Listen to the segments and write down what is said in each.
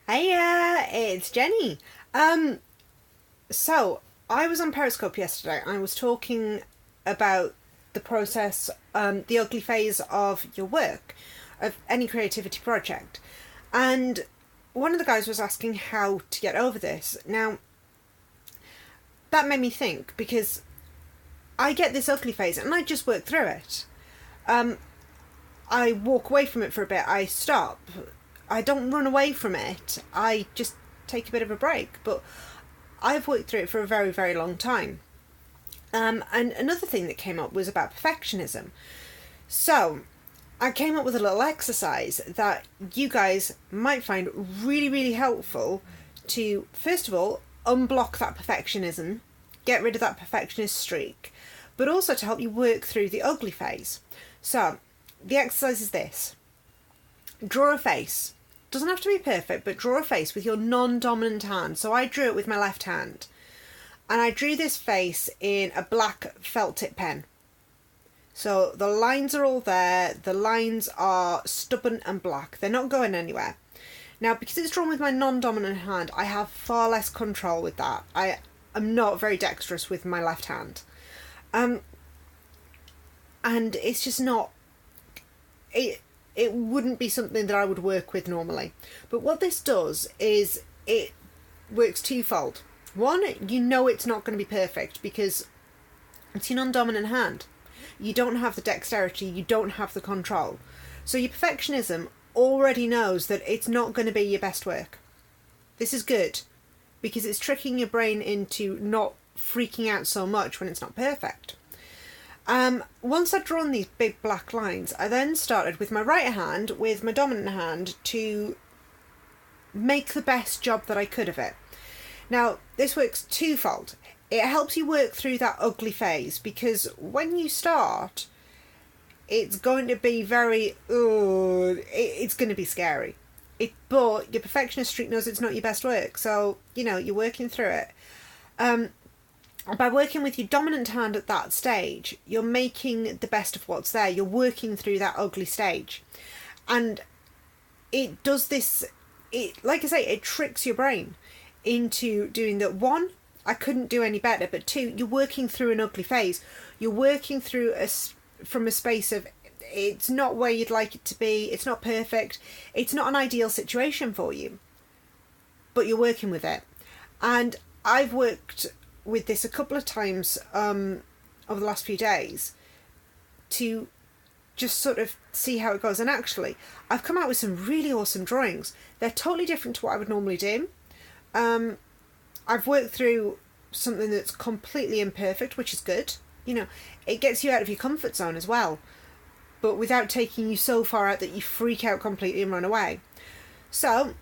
Hey, it's Jenny. So I was on Periscope yesterday. I was talking about the process, the ugly phase of your work, of any creativity project, and one of the guys was asking how to get over this. Now, that made me think because I get this ugly phase and I just work through it. I walk away from it for a bit. I stop. I don't run away from it. I just take a bit of a break. But I've worked through it for a very, very long time. And another thing that came up was about perfectionism. So I came up with a little exercise that you guys might find really, really helpful to, first of all, unblock that perfectionism, get rid of that perfectionist streak, but also to help you work through the ugly phase. So the exercise is this. Draw a face. Doesn't have to be perfect, but draw a face with your non-dominant hand. So I drew it with my left hand. And I drew this face in a black felt tip pen. So the lines are all there. The lines are stubborn and black. They're not going anywhere. Now, because it's drawn with my non-dominant hand, I have far less control with that. I am not very dexterous with my left hand. And it's just not... It wouldn't be something that I would work with normally. But what this does is it works twofold. One, you know it's not going to be perfect because it's your non-dominant hand. You don't have the dexterity, you don't have the control. So your perfectionism already knows that it's not going to be your best work. This is good because it's tricking your brain into not freaking out so much when it's not perfect. Once I'd drawn these big black lines, I then started with my right hand, with my dominant hand, to make the best job that I could of it. Now, this works twofold. It helps you work through that ugly phase, because when you start, it's going to be it's going to be scary. But your perfectionist streak knows it's not your best work, so, you're working through it. By working with your dominant hand at that stage, you're making the best of what's there. You're working through that ugly stage. And it does this, like I say, it tricks your brain into doing that. One, I couldn't do any better, but two, you're working through an ugly phase. You're working through from a space of, it's not where you'd like it to be, it's not perfect, it's not an ideal situation for you, but you're working with it. And I've worked with this a couple of times over the last few days to just sort of see how it goes. And actually, I've come out with some really awesome drawings. They're totally different to what I would normally do. I've worked through something that's completely imperfect, which is good. It gets you out of your comfort zone as well, but without taking you so far out that you freak out completely and run away. So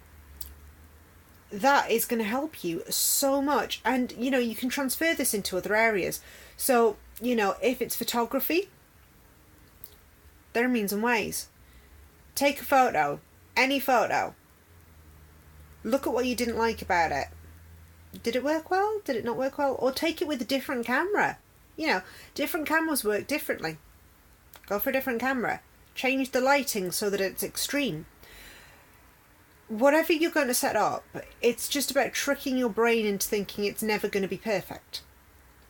that is going to help you so much. And, you can transfer this into other areas. So, if it's photography, there are means and ways. Take a photo, any photo. Look at what you didn't like about it. Did it work well? Did it not work well? Or take it with a different camera. Different cameras work differently. Go for a different camera. Change the lighting so that it's extreme. Whatever you're going to set up, it's just about tricking your brain into thinking it's never going to be perfect.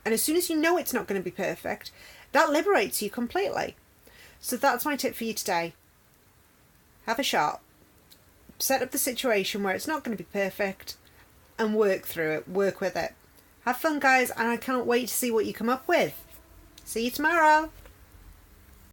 And as soon as you know it's not going to be perfect, that liberates you completely. So that's my tip for you today. Have a shot. Set up the situation where it's not going to be perfect and work through it. Work with it. Have fun, guys, and I can't wait to see what you come up with. See you tomorrow.